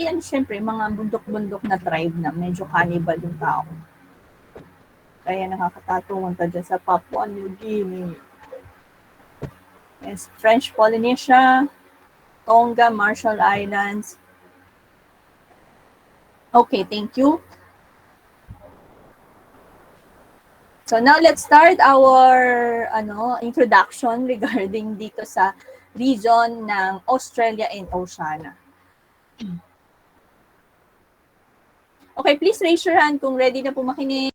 yan syempre mga bundok-bundok na tribe na medyo cannibal yung tao. Kaya nakakatatungod ka dyan sa Papua New Guinea. Yes, French Polynesia, Tonga, Marshall Islands. Okay, thank you. So now let's start our introduction regarding dito sa region ng Australia and Oceania. Okay, please raise your hand kung ready na po makinig.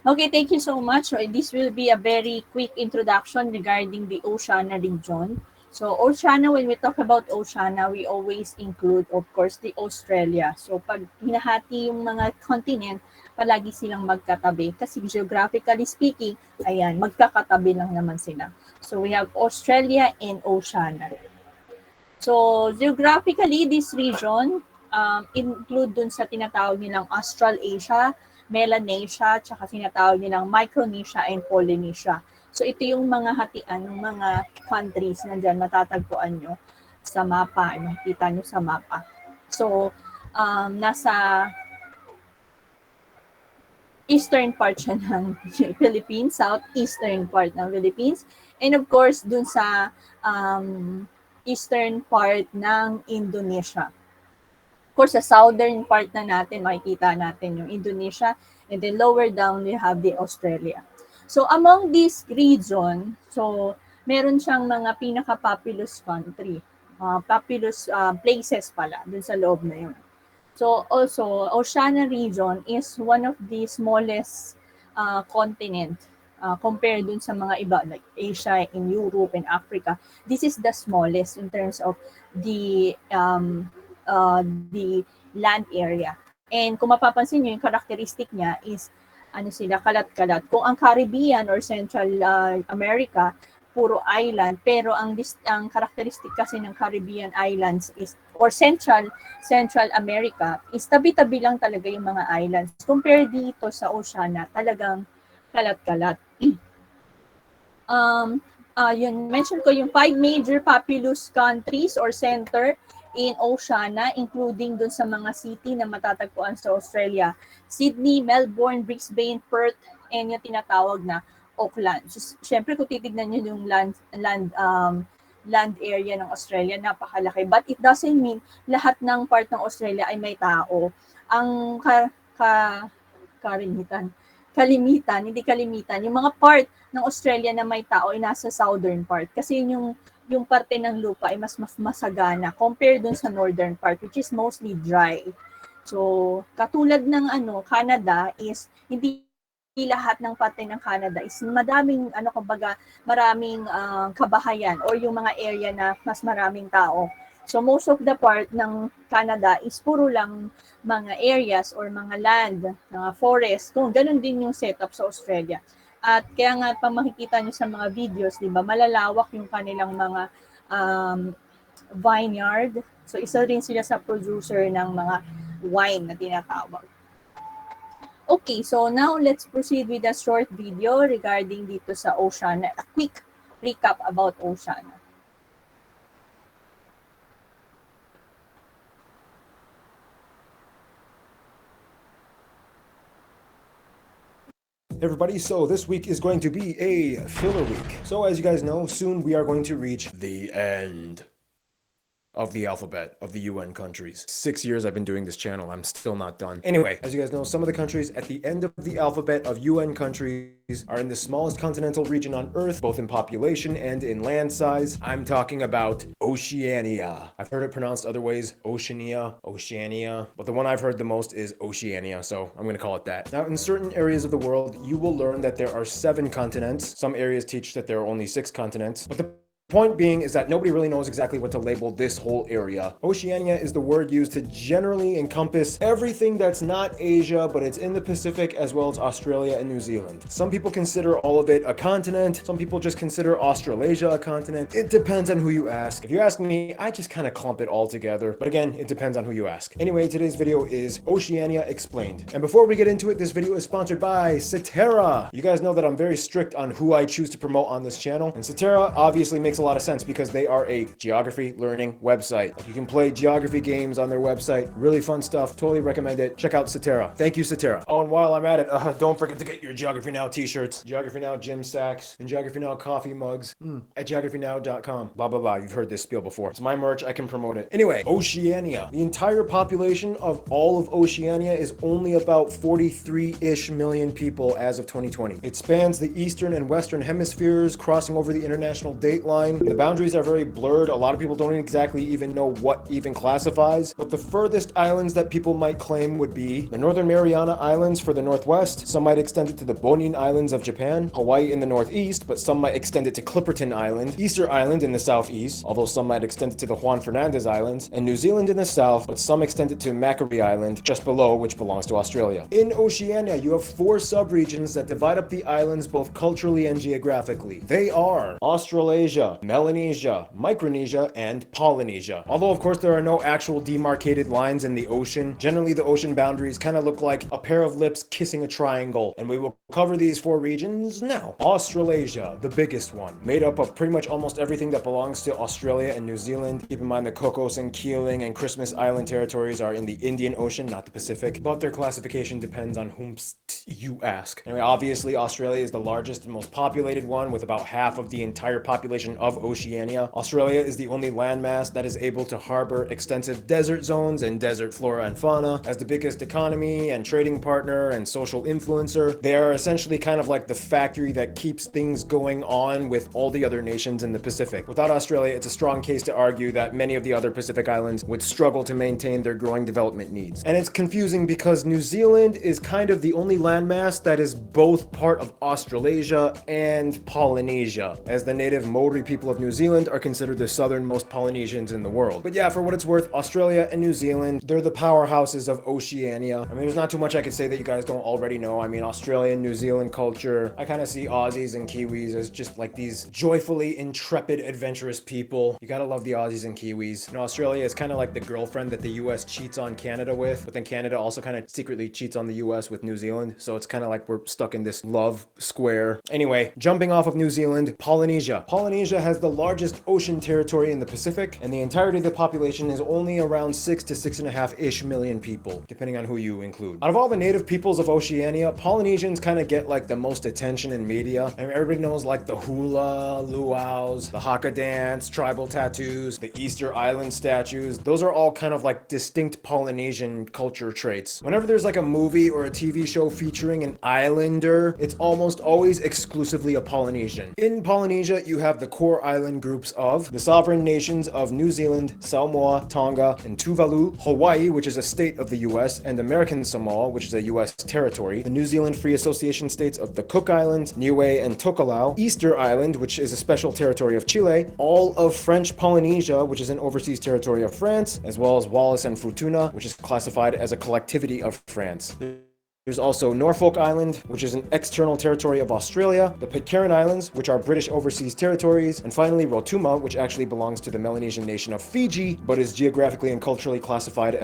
Okay, thank you so much. So this will be a very quick introduction regarding the Oceania region. So Oceania, when we talk about Oceania, we always include, of course, the Australia. So pag hinahati yung mga continent, palagi silang magkatabi. Kasi geographically speaking, ayan, magkakatabi lang naman sila. So we have Australia and Oceania. So geographically, this region include dun sa tinatawag nilang Australasia, Melanesia, tsaka tinatawag nilang Micronesia and Polynesia. So ito yung mga hatian ng mga countries na dyan matatagpuan nyo sa mapa, makikita nyo sa mapa. So nasa eastern part siya ng Philippines, southeastern part ng Philippines, and of course dun sa eastern part ng Indonesia. Of course, sa southern part na natin, makikita natin yung Indonesia, and then lower down, we have the Australia. So, among this region, so, meron siyang mga pinaka-populous country, populous places pala, dun sa loob na yun. So, also, Oceania region is one of the smallest continent compared dun sa mga iba, like Asia, in Europe, and Africa. This is the smallest in terms of the land area. And kung mapapansin nyo, yung characteristic niya is sila, kalat-kalat. Kung ang Caribbean or Central America, puro island, pero ang characteristic kasi ng Caribbean islands is, or Central America, is tabi-tabi lang talaga yung mga islands. Compare dito sa Oceania, talagang kalat-kalat. Yun, mention ko yung 5 major populous countries or center in Oceania, including dun sa mga city na matatagpuan sa Australia. Sydney, Melbourne, Brisbane, Perth, and yung tinatawag na Auckland. So, syempre, kung titignan nyo yung land area ng Australia, napakalaki. But it doesn't mean lahat ng part ng Australia ay may tao. Ang kalimitan, yung mga part ng Australia na may tao ay nasa southern part. Kasi yung parte ng lupa ay mas masagana compared dun sa northern part, which is mostly dry. So, katulad ng Canada is hindi lahat ng parte ng Canada is maraming maraming kabahayan or yung mga area na mas maraming tao. So most of the part ng Canada is puro lang mga areas or mga land, mga forest. Kung ganun din yung setup sa Australia. At kaya nga pa makikita nyo sa mga videos, di ba, malalawak yung kanilang mga vineyard. So isa rin sila sa producer ng mga wine na tinatawag. Okay, so now let's proceed with a short video regarding dito sa Oceania. A quick recap about Oceania. Everybody, so this week is going to be a filler week. So as you guys know, soon we are going to reach the end of the alphabet of the UN countries. 6 years I've been doing this channel, I'm still not done. Anyway, as you guys know, some of the countries at the end of the alphabet of UN countries are in the smallest continental region on Earth, both in population and in land size. I'm talking about Oceania. I've heard it pronounced other ways, Oceania, but the one I've heard the most is Oceania, so I'm gonna call it that. Now, in certain areas of the world, you will learn that there are 7 continents. Some areas teach that there are only 6 continents, but the Point being is that nobody really knows exactly what to label this whole area. Oceania is the word used to generally encompass everything that's not Asia, but it's in the Pacific as well as Australia and New Zealand. Some people consider all of it a continent. Some people just consider Australasia a continent. It depends on who you ask. If you ask me, I just kind of clump it all together. But again, it depends on who you ask. Anyway, today's video is Oceania Explained. And before we get into it, this video is sponsored by Cetera. You guys know that I'm very strict on who I choose to promote on this channel. And Cetera obviously makes a lot of sense because they are a geography learning website. You can play geography games on their website. Really fun stuff. Totally recommend it. Check out Cetera. Thank you, Cetera. Oh, and while I'm at it, don't forget to get your Geography Now t-shirts, Geography Now gym sacks, and Geography Now coffee mugs at geographynow.com. Blah, blah, blah. You've heard this spiel before. It's my merch. I can promote it. Anyway, Oceania. The entire population of all of Oceania is only about 43-ish million people as of 2020. It spans the eastern and western hemispheres, crossing over the international date line. The boundaries are very blurred. A lot of people don't exactly even know what even classifies, but the furthest islands that people might claim would be the Northern Mariana Islands for the northwest. Some might extend it to the Bonin Islands of Japan, Hawaii in the northeast, but some might extend it to Clipperton Island, Easter Island in the southeast, although some might extend it to the Juan Fernandez Islands, and New Zealand in the south, but some extend it to Macquarie Island just below, which belongs to Australia. In Oceania, you have 4 subregions that divide up the islands both culturally and geographically. They are Australasia, Melanesia, Micronesia, and Polynesia. Although, of course, there are no actual demarcated lines in the ocean, generally the ocean boundaries kind of look like a pair of lips kissing a triangle, and we will cover these 4 regions now. Australasia, the biggest one, made up of pretty much almost everything that belongs to Australia and New Zealand. Keep in mind the Cocos and Keeling and Christmas Island territories are in the Indian Ocean, not the Pacific, but their classification depends on whom you ask. Anyway, obviously, Australia is the largest and most populated one, with about half of the entire population of Oceania. Australia is the only landmass that is able to harbor extensive desert zones and desert flora and fauna. As the biggest economy and trading partner and social influencer, they are essentially kind of like the factory that keeps things going on with all the other nations in the Pacific. Without Australia, it's a strong case to argue that many of the other Pacific islands would struggle to maintain their growing development needs. And it's confusing because New Zealand is kind of the only landmass that is both part of Australasia and Polynesia, as the native Maori people of New Zealand are considered the southernmost Polynesians in the world. But yeah, for what it's worth, Australia and New Zealand, they're the powerhouses of Oceania. I mean, there's not too much I could say that you guys don't already know. I mean, Australian, New Zealand culture, I kind of see Aussies and Kiwis as just like these joyfully intrepid, adventurous people. You gotta love the Aussies and Kiwis. You know, Australia is kind of like the girlfriend that the US cheats on Canada with, but then Canada also kind of secretly cheats on the US with New Zealand. So it's kind of like we're stuck in this love square. Anyway, jumping off of New Zealand, Polynesia. Polynesia has the largest ocean territory in the Pacific, and the entirety of the population is only around 6 to 6.5-ish million people, depending on who you include. Out of all the native peoples of Oceania, Polynesians kind of get like the most attention in media. I mean, everybody knows like the hula, luau's, the haka dance, tribal tattoos, the Easter Island statues. Those are all kind of like distinct Polynesian culture traits. Whenever there's like a movie or a TV show featuring an islander, it's almost always exclusively a Polynesian. In Polynesia, you have the core island groups of the sovereign nations of New Zealand, Samoa, Tonga, and Tuvalu, Hawaii, which is a state of the US, and American Samoa, which is a US territory, the New Zealand Free Association states of the Cook Islands, Niue and Tokelau, Easter Island, which is a special territory of Chile, all of French Polynesia, which is an overseas territory of France, as well as Wallis and Futuna, which is classified as a collectivity of France. There's also Norfolk Island, which is an external territory of Australia, the Pitcairn Islands, which are British overseas territories, and finally Rotuma, which actually belongs to the Melanesian nation of Fiji, but is geographically and culturally classified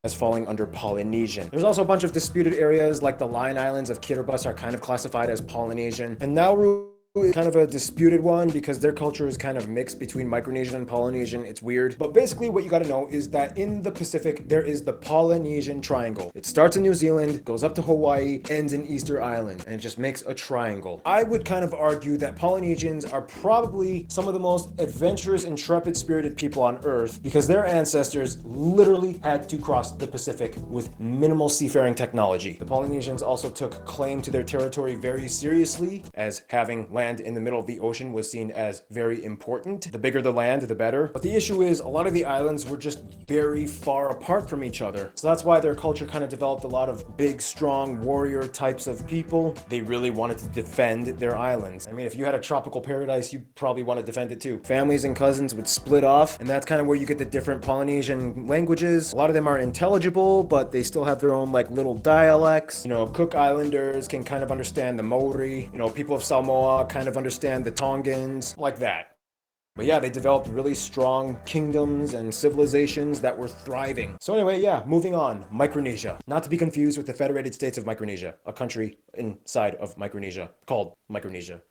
as falling under Polynesian. There's also a bunch of disputed areas, like the Line Islands of Kiribati are kind of classified as Polynesian, and Nauru is kind of a disputed one because their culture is kind of mixed between Micronesian and Polynesian. It's weird. But basically what you got to know is that in the Pacific, there is the Polynesian Triangle. It starts in New Zealand, goes up to Hawaii, ends in Easter Island, and it just makes a triangle. I would kind of argue that Polynesians are probably some of the most adventurous, intrepid, spirited people on Earth because their ancestors literally had to cross the Pacific with minimal seafaring technology. The Polynesians also took claim to their territory very seriously as having land land in the middle of the ocean was seen as very important. The bigger the land, the better. But the issue is a lot of the islands were just very far apart from each other. So that's why their culture kind of developed a lot of big, strong warrior types of people. They really wanted to defend their islands. I mean, if you had a tropical paradise, you probably want to defend it too. Families and cousins would split off, and that's kind of where you get the different Polynesian languages. A lot of them are intelligible, but they still have their own like little dialects. You know, Cook Islanders can kind of understand the Maori. You know, people of Samoa kind of understand the Tongans, like that. But yeah, they developed really strong kingdoms and civilizations that were thriving. So anyway, yeah, moving on. Micronesia. Not to be confused with the Federated States of Micronesia, a country inside of Micronesia called Micronesia.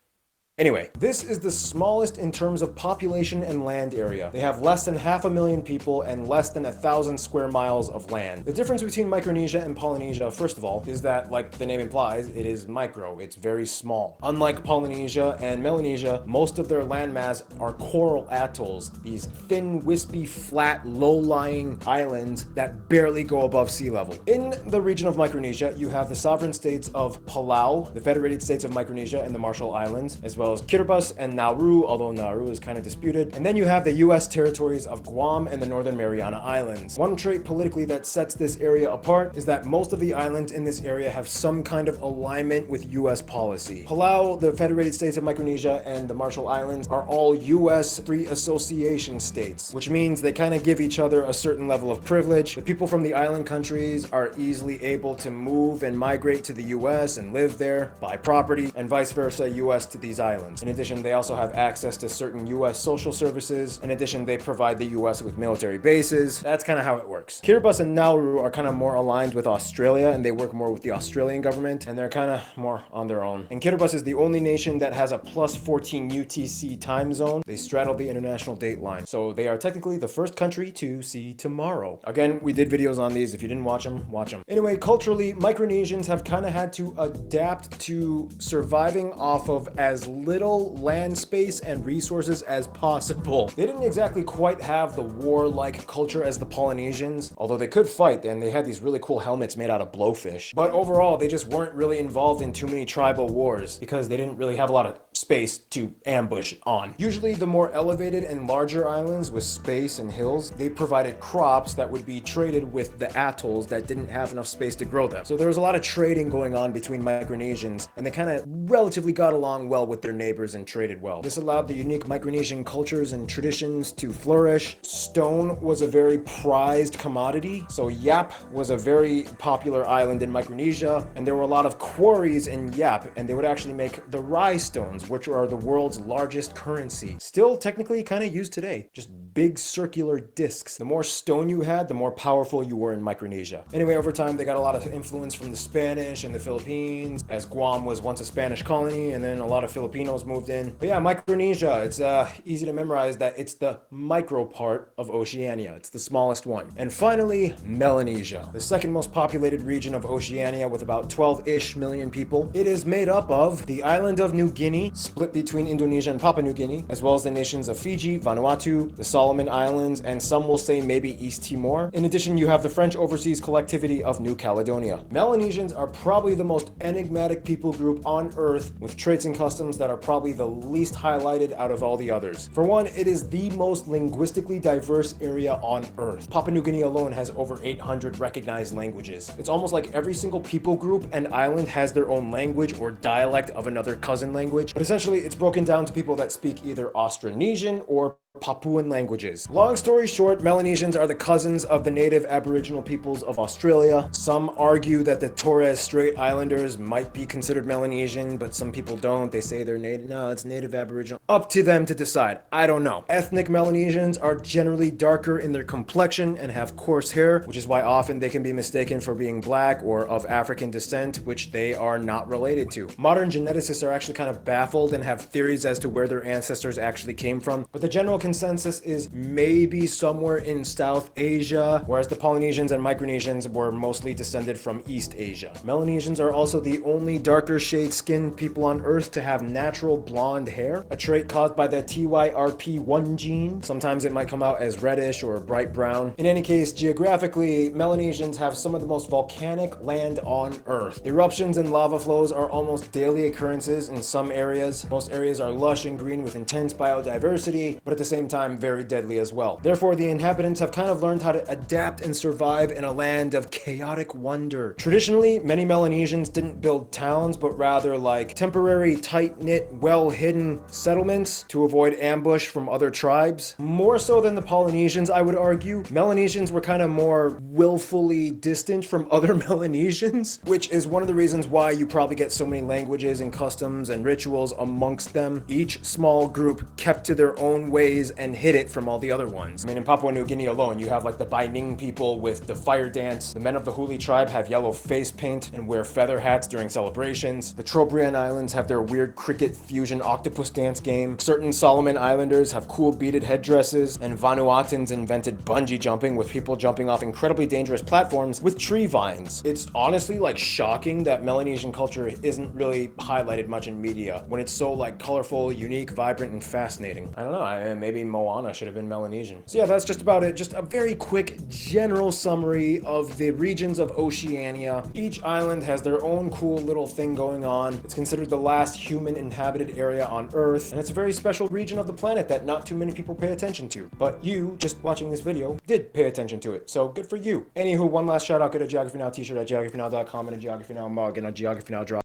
Anyway, this is the smallest in terms of population and land area. They have less than 500,000 people and less than 1,000 square miles of land. The difference between Micronesia and Polynesia, first of all, is that, like the name implies, it is micro. It's very small. Unlike Polynesia and Melanesia, most of their landmass are coral atolls, these thin, wispy, flat, low-lying islands that barely go above sea level. In the region of Micronesia, you have the sovereign states of Palau, the Federated States of Micronesia, and the Marshall Islands, as well as Kiribati and Nauru, although Nauru is kind of disputed. And then you have the US territories of Guam and the Northern Mariana Islands. One trait politically that sets this area apart is that most of the islands in this area have some kind of alignment with US policy. Palau, the Federated States of Micronesia, and the Marshall Islands are all US free association states, which means they kind of give each other a certain level of privilege. The people from the island countries are easily able to move and migrate to the US and live there, buy property, and vice versa, US to these islands. In addition, they also have access to certain US social services. In addition, they provide the US with military bases. That's kind of how it works. Kiribati and Nauru are kind of more aligned with Australia, and they work more with the Australian government, and they're kind of more on their own. And Kiribati is the only nation that has a plus 14 UTC time zone. They straddle the international date line. So they are technically the first country to see tomorrow. Again, we did videos on these. If you didn't watch them, watch them. Anyway, culturally, Micronesians have kind of had to adapt to surviving off of as little land space and resources as possible. They didn't exactly quite have the warlike culture as the Polynesians, although they could fight and they had these really cool helmets made out of blowfish. But overall, they just weren't really involved in too many tribal wars because they didn't really have a lot of space to ambush on. Usually the more elevated and larger islands with space and hills, they provided crops that would be traded with the atolls that didn't have enough space to grow them. So there was a lot of trading going on between Micronesians, and they kind of relatively got along well with their neighbors and traded well. This allowed the unique Micronesian cultures and traditions to flourish. Stone was a very prized commodity, so Yap was a very popular island in Micronesia, and there were a lot of quarries in Yap, and they would actually make the rye stones, which are the world's largest currency. Still technically kind of used today, just big circular discs. The more stone you had, the more powerful you were in Micronesia. Anyway, over time, they got a lot of influence from the Spanish and the Philippines, as Guam was once a Spanish colony, and then a lot of Filipinos moved in. But yeah, Micronesia, it's easy to memorize that it's the micro part of Oceania. It's the smallest one. And finally, Melanesia, the second most populated region of Oceania with about 12-ish million people. It is made up of the island of New Guinea, split between Indonesia and Papua New Guinea, as well as the nations of Fiji, Vanuatu, the Solomon Islands, and some will say maybe East Timor. In addition, you have the French Overseas Collectivity of New Caledonia. Melanesians are probably the most enigmatic people group on Earth, with traits and customs that are probably the least highlighted out of all the others. For one, it is the most linguistically diverse area on Earth. Papua New Guinea alone has over 800 recognized languages. It's almost like every single people group and island has their own language or dialect of another cousin language, but essentially it's broken down to people that speak either Austronesian or Papuan languages. Long story short, Melanesians are the cousins of the native Aboriginal peoples of Australia. Some argue that the Torres Strait Islanders might be considered Melanesian, but some people don't. They say they're native. No, it's native Aboriginal. Up to them to decide. I don't know. Ethnic Melanesians are generally darker in their complexion and have coarse hair, which is why often they can be mistaken for being black or of African descent, which they are not related to. Modern geneticists are actually kind of baffled and have theories as to where their ancestors actually came from, but the general consensus is maybe somewhere in South Asia, whereas the Polynesians and Micronesians were mostly descended from East Asia. Melanesians are also the only darker shade skinned people on Earth to have natural blonde hair, a trait caused by the TYRP1 gene. Sometimes it might come out as reddish or bright brown. In any case, geographically, Melanesians have some of the most volcanic land on Earth. Eruptions and lava flows are almost daily occurrences in some areas. Most areas are lush and green with intense biodiversity, but at the same time very deadly as well. Therefore, the inhabitants have kind of learned how to adapt and survive in a land of chaotic wonder. Traditionally, many Melanesians didn't build towns, but rather like temporary, tight-knit, well-hidden settlements to avoid ambush from other tribes. More so than the Polynesians, I would argue. Melanesians were kind of more willfully distant from other Melanesians, which is one of the reasons why you probably get so many languages and customs and rituals amongst them. Each small group kept to their own ways and hid it from all the other ones. I mean, in Papua New Guinea alone, you have like the Baining people with the fire dance. The men of the Huli tribe have yellow face paint and wear feather hats during celebrations. The Trobriand Islands have their weird cricket fusion octopus dance game. Certain Solomon Islanders have cool beaded headdresses, and Vanuatans invented bungee jumping with people jumping off incredibly dangerous platforms with tree vines. It's honestly like shocking that Melanesian culture isn't really highlighted much in media when it's so like colorful, unique, vibrant, and fascinating. I don't know, maybe Moana should have been Melanesian. So yeah, that's just about it. Just a very quick general summary of the regions of Oceania. Each island has their own cool little thing going on. It's considered the last human inhabited area on Earth, and it's a very special region of the planet that not too many people pay attention to. But you, just watching this video, did pay attention to it, so good for you. Anywho, one last shout out, get a Geography Now t-shirt at geographynow.com and a Geography Now mug and a Geography Now drop.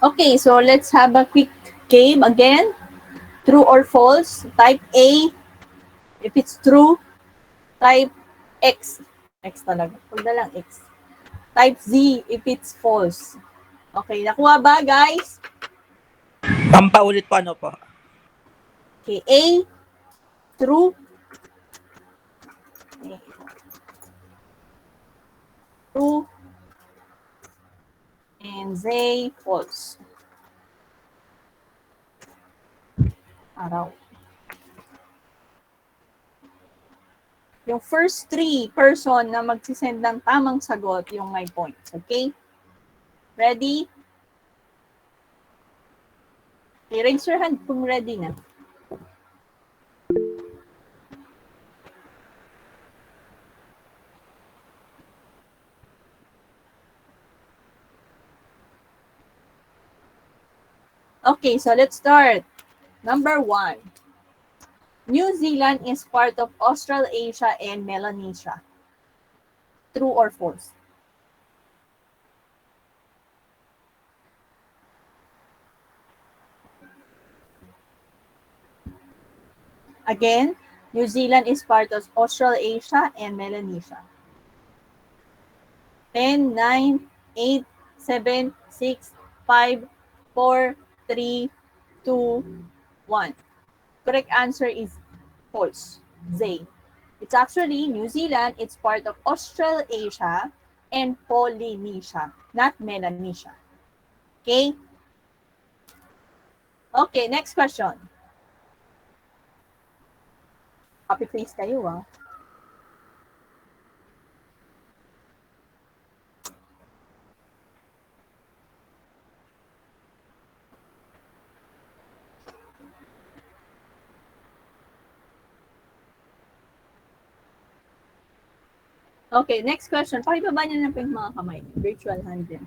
Okay, so let's have a quick game again. True or false? Type A. If it's true, type X. X talaga. Huwag na lang X. Type Z if it's false. Okay, nakuha ba guys? Pampaulit po ano po? Okay, A, true. True. And Z, false. Araw. Yung first three person na magsisend ng tamang sagot, yung may points. Okay? Ready? Okay, raise your hand kung ready na. Okay, so let's start. Number 1. New Zealand is part of Australasia and Melanesia. True or false? Again, New Zealand is part of Australasia and Melanesia. 10, 9, 8, 7, 6, 5, 4, 3, 2, 1. Correct answer is false. Z. It's actually New Zealand. It's part of Australasia and Polynesia, not Melanesia. Okay? Okay, next question. Copy paste kayo ah. Okay, next question. Pakibaba niyo na po yung mga kamay. Virtual hand din.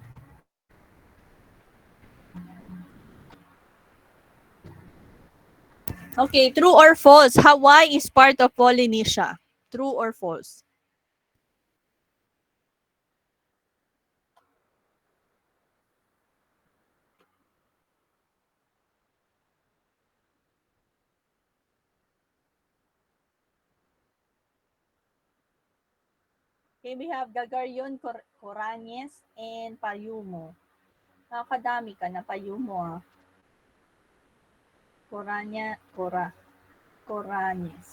Okay, true or false? Hawaii is part of Polynesia. True or false? Okay, we have Gagarion, Coranes, and Payumo. Nakakadami ka na Payumo ah. Coranes. Coranes.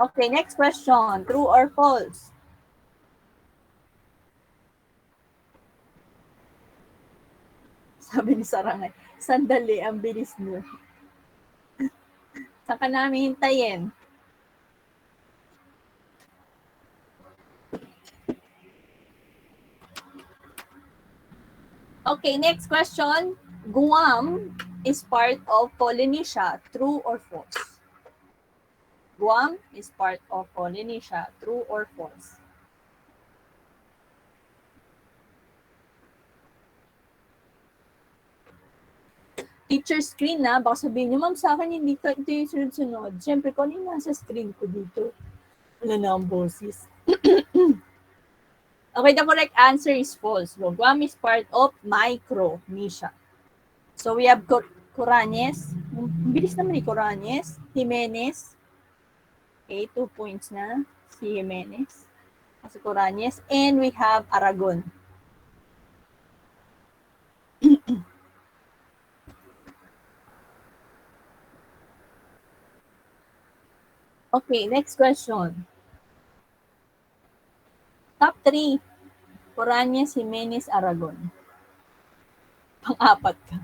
Okay, next question. True or false? Sabi ni Sarangay, sandali, ang bilis niyo. Saan ka namin hintayin? Okay, next question. Guam is part of Polynesia. True or false? Guam is part of Polynesia. True or false? Teacher screen na, baka sabihin niyo, ma'am, sa akin hindi ka ito yung sunod-sunod. Siyempre, kung ano yung nasa screen ko dito. Wala na ang boses. Okay, the correct answer is false. Guam is part of Micronesia. So we have Coranes. Bilis naman ni Coranes. Jimenez. Okay, 2 points na. Si Jimenez. Si Coranes. And we have Aragon. Okay, next question. Top 3. Coranes, Jimenez, Aragon. Pang-apat ka.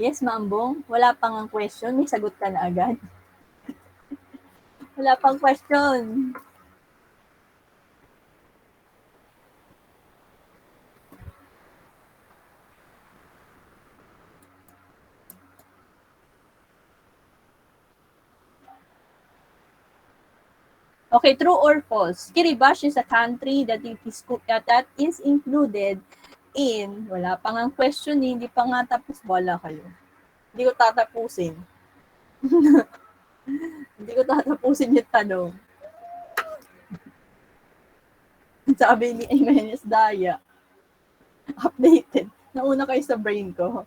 Yes, Mambong. Wala pang ang question. May sagot ka na agad. Wala pang question. Okay, true or false? Kiribati is a country that is included in, wala pa nga question, hindi pa nga tapos, wala kayo. Hindi ko tatapusin. Hindi ko tatapusin yung tanong. Sabi ni Jimenez Daya, updated. Nauna kayo sa brain ko.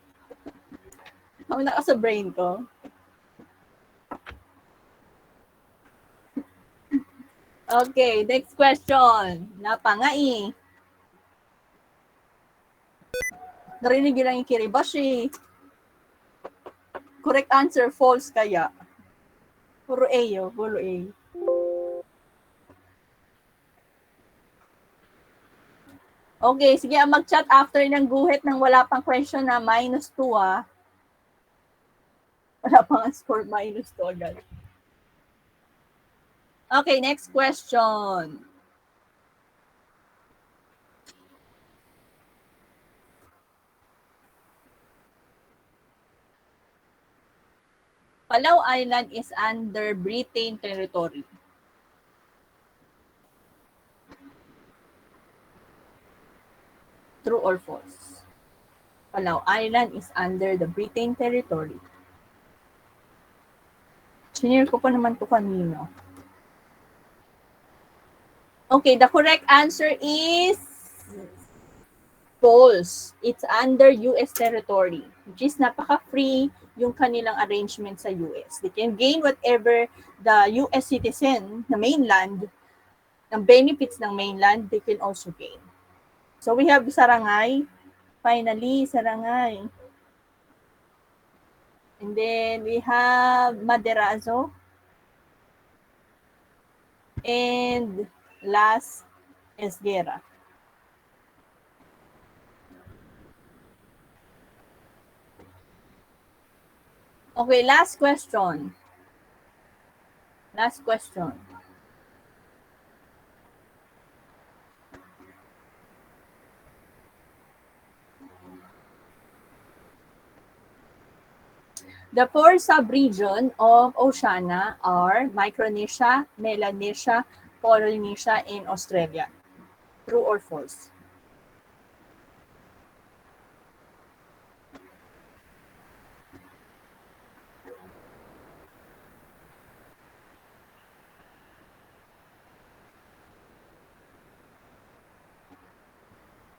Nauna ka sa brain ko. Okay, next question. Napangai. Narinig lang yung Kiribati. Correct answer, false kaya. Puro A yo, puro A. Okay, sige, mag-chat after ng guhit ng wala pang question na -2 ah. Wala pang score, -2 agad. Okay, next question. Palau Island is under Britain territory. True or false? Palau Island is under the Britain territory. Sinir ko pa naman to kanino. Okay, the correct answer is false. It's under US territory, which is napaka-free yung kanilang arrangement sa US. They can gain whatever the US citizen na mainland, ng benefits ng mainland, they can also gain. So we have Sarangay. Finally, Sarangay. And then we have Maderazo. And last, Esguera. Okay, last question. Last question. The 4 sub-regions of Oceania are Micronesia, Melanesia, Polynesia, and Australia. True or false?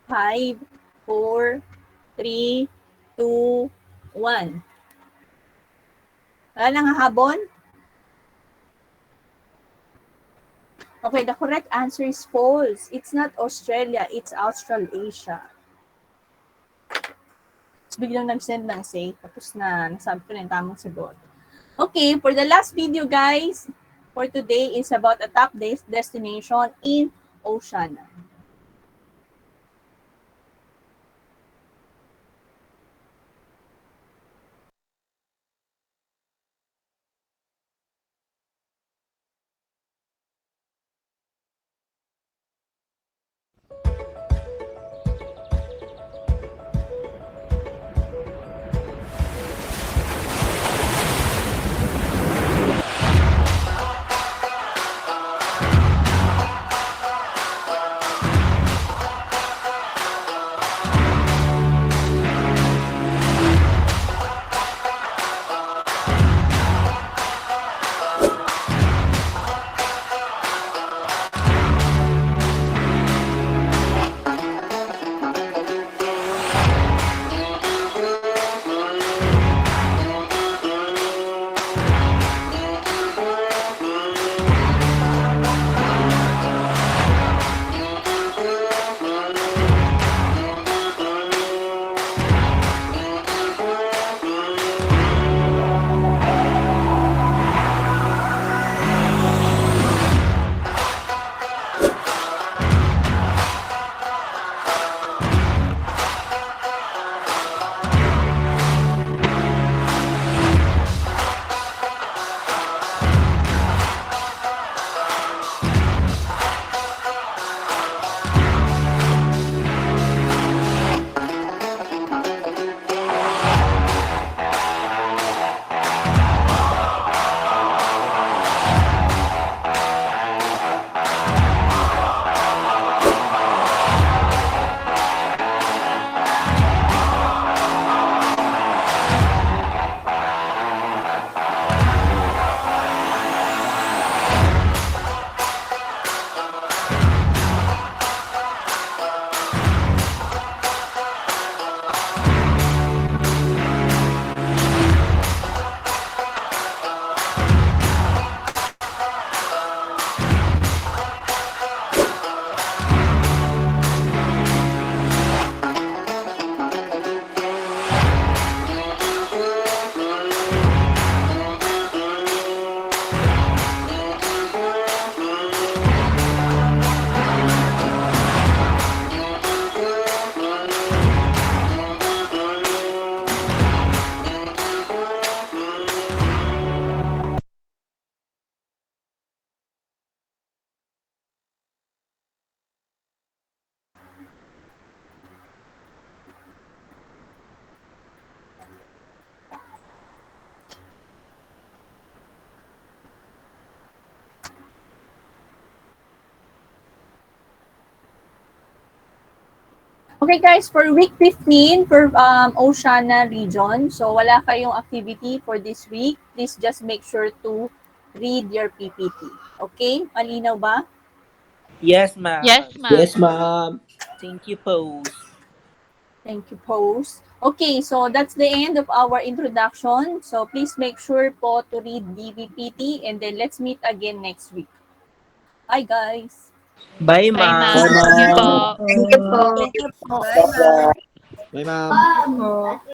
Five, 4, 3, 2, 1. Wala nang hahabon? Okay, the correct answer is false. It's not Australia, it's Australasia. So, biglang nag-send ng say, tapos na nasabi ko na yung tamang sagot. Okay, for the last video, guys, for today is about a top destination in Oceania. Okay guys, for week 15 for Oceania region, so wala kayong activity for this week. Please just make sure to read your PPT. Okay? Malinaw ba? Yes, Yes, ma'am. ma'am. Yes, ma'am. Thank you, Pose. Thank you, Pose. Okay, so that's the end of our introduction. So please make sure po to read the PPT and then let's meet again next week. Bye guys! Bye, Bye, Bye, ma'am. Thank you ma'am. ma'am. po. Thank you po. Thank you po. Bye, ma'am. Bye, ma'am. Thank you po.